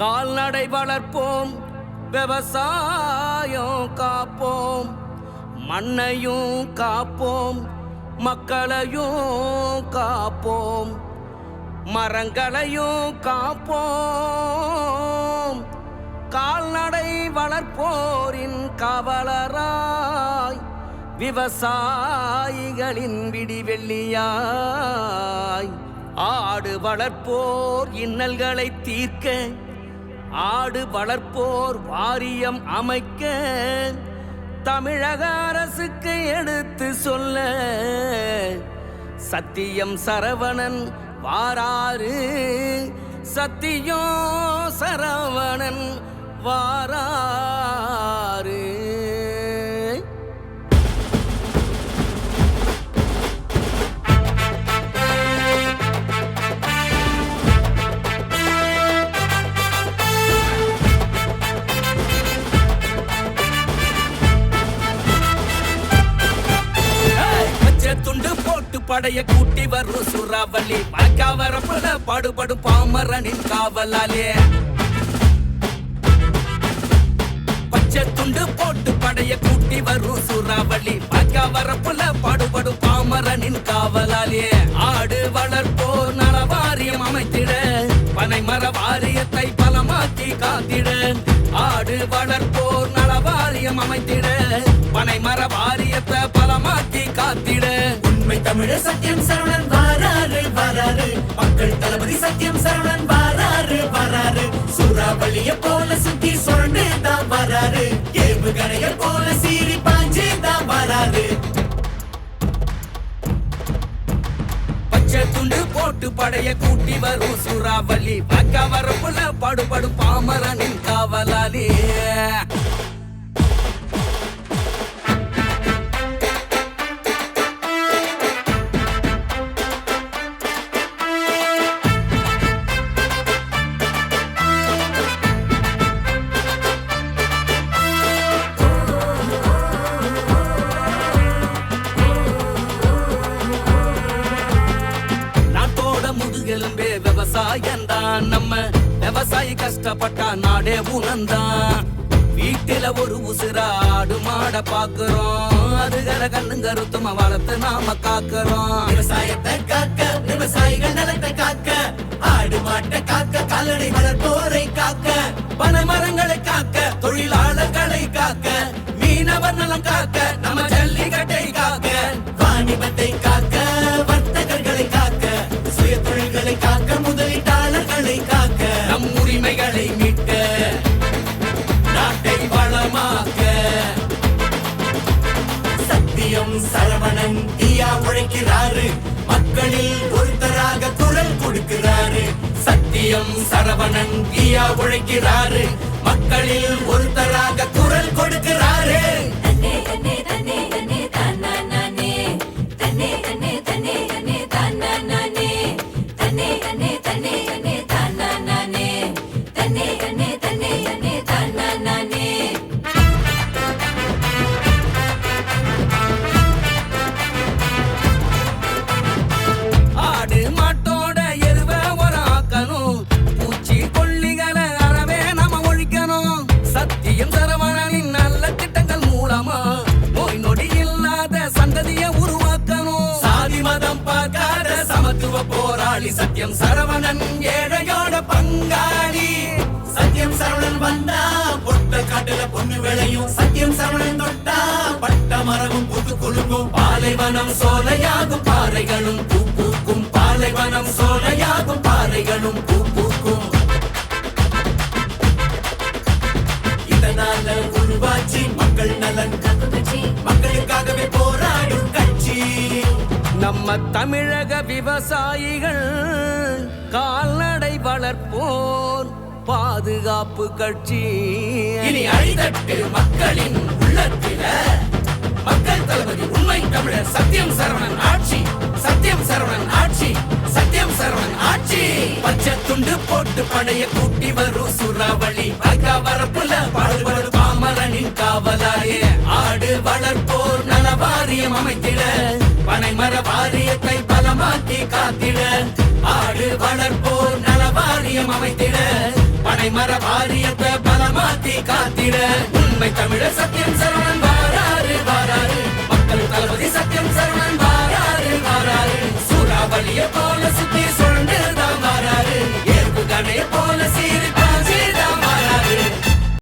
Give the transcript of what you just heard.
கால்நடை வளர்ப்போம், விவசாயம் காப்போம், மண்ணையும் காப்போம், மக்களையும் காப்போம், மரங்களையும் காப்போம். கால்நடை வளர்ப்போரின் காவலராய், விவசாயிகளின் விடிவெள்ளியாய், ஆடு வளர்ப்போர் இன்னல்களை தீர்க்க, ஆடு வளர்ப்போர் வாரியம் அமைக்க, தமிழக அரசுக்கு எடுத்து சொல்ல சத்தியம் சரவணன் வாராரு, சத்தியம் சரவணன் வாராரு. துண்டு போட்டு படைய கூட்டி வரும் சூறாவளி, வரப்புல பாடுபடும் பாமரனின் காவலாலே. பச்சை துண்டு போட்டு படைய கூட்டி வரும் சூறாவளி, வரப்புல பாடுபடும் பாமரனின் காவலாலே. ஆடு வளர்ப்போர் நல வாரியம் அமைத்திட, பனை மர வாரியத்தை பலமாக்கி காத்திட. ஆடு வளர்ப்போர் நல வாரியம் அமைத்திட, பனை மர வாரியத்தை பலமாக்கி காத்திட. உண்மை தமிழர் சத்தியம் சரவணன் வாராரு வாராரு, மக்கள் தளபதி சத்தியம் சரவணன் வாராரு வாராரு. சூறாவளிய போல சுத்தி சுரண்டு தான் வராரு, ஏவுகணைய போல சீறி பாஞ்சு தான் வராரு. பச்சை துண்டு போட்டு படைய கூட்டி வரும் சூறாவளி, வரப்புல பாடுபடும் பாமரனின் காவலாலே. விவசாயந்தான் நம்ம விவசாயி கஷ்டப்பட்டா நாடே உணர்ந்தான். வீட்டில ஒரு உசுராடு மாட பாக்குறோம், அதுகளை கண்ணு கருத்துமா வளர்த்து நாம காக்குறோம். விவசாயத்தை காக்க, விவசாயிகள் நலத்தை காக்க, ஆடு மாட்டை காக்க, கால்நடை வளர்ப்போரை காக்க, பனை மரங்களை காக்க, தொழிலாளர்களை காக்க, மீனவர் நலம் காக்க, நம்ம ஜல்லிக்கட்டை காக்க, வாணிபத்தை காக்க, வர்த்தகர்களை காக்க, சுய தொழில்களை காக்க, முதலீட்டாளர்களை காக்க, நம் உரிமைகளை மீட்க, நாட்டை வளமாக்க. சத்தியம் சரவணன் தீயா உழைக்கிறாரு, மக்களில் ஒருத்தராக குரல் கொடுக்கிறாரு. சத்தியம் சரவணன் தீயா உழைக்கிறாரு, மக்களில் ஒருத்தராக குரல் கொடுக்கிறாரு. ஆடு மாட்டோட எருவ உராக்கணும், பூச்சி கொல்லிகளை அறவே நாம ஒழிக்கணும். சத்தியம் சரவணனின் நல்ல திட்டங்கள் மூலமா நோய் நொடி இல்லாத சந்ததிய உருவாக்கணும். சாதி மதம் பார்க்காத சமத்துவ போராளி சத்தியம் சரவணன், ஏழையோட பங்காளி. சத்தியம் சரவணன் வந்தா பொட்ட காட்டுல பொண்ணு விளையும், சத்தியம் சரவணன் தொட்டா பட்ட மரமும் புது குலுங்கும். பாலைவனம் சோலையாகும், பாறைகளும் பூ பூக்கும். பாலைவனம் சோலையாகும், பாறைகளும் பூ பூக்கும். இதனால உருவாச்சி மக்கள் நலன் கட்சி, மக்களுக்காகவே போராடும் கட்சி. நம்ம தமிழக விவசாயிகள் கால்நடை வளர்ப்போர் பாதுகாப்பு கட்சி. இனி அழிதட்டு மக்களின் உள்ளத்தில, மக்கள் தளபதி உண்மை தமிழர் சத்தியம் சரவணன் ஆட்சி, சத்தியம் சரவணன் ஆட்சி, சத்தியம் சரவணன் ஆட்சி. பச்சை துண்டு போட்டு படைய கூட்டி வரும் சூறாவளி, வரப்புல பாடுபடும் பாமரனின் காவலாயே. ஆடு வளர்ப்போர் நல வாரியம் அமைத்திட, பனை மர வாரியத்தை பலமாக்கி காத்திட. ஆடு வளர்ப்போர் நல வாரியம் அமைத்திட, பனை மர வாரியத்தை பலமாக்க